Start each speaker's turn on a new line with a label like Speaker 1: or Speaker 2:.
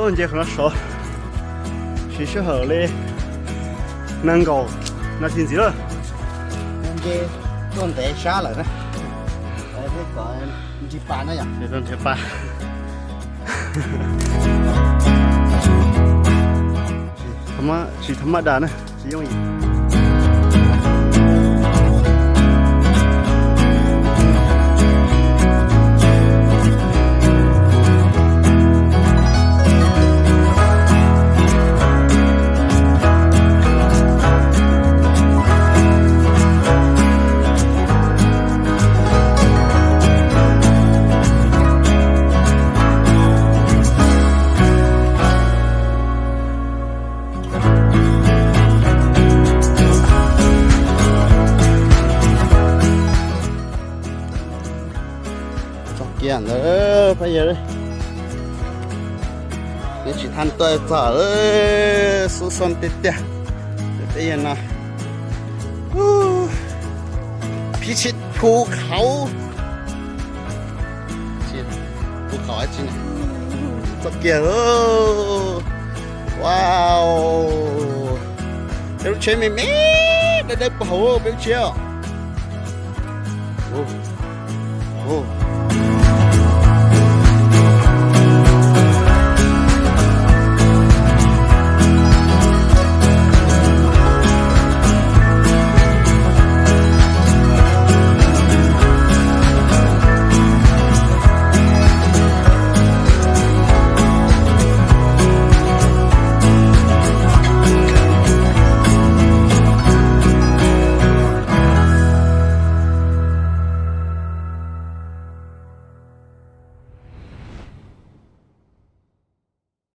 Speaker 1: 人家和他说，是时候的能够拿停机了。
Speaker 2: 人家准备下来了，这个你搬了呀？
Speaker 1: 这种就搬。ธรรมดานะ是容易。
Speaker 2: 见了，朋友，你去看多早了，疏松点点，这样呢，脾气吐口，去吐口还进来，这见了，哇哦，这全面没，那不好，别笑，哦。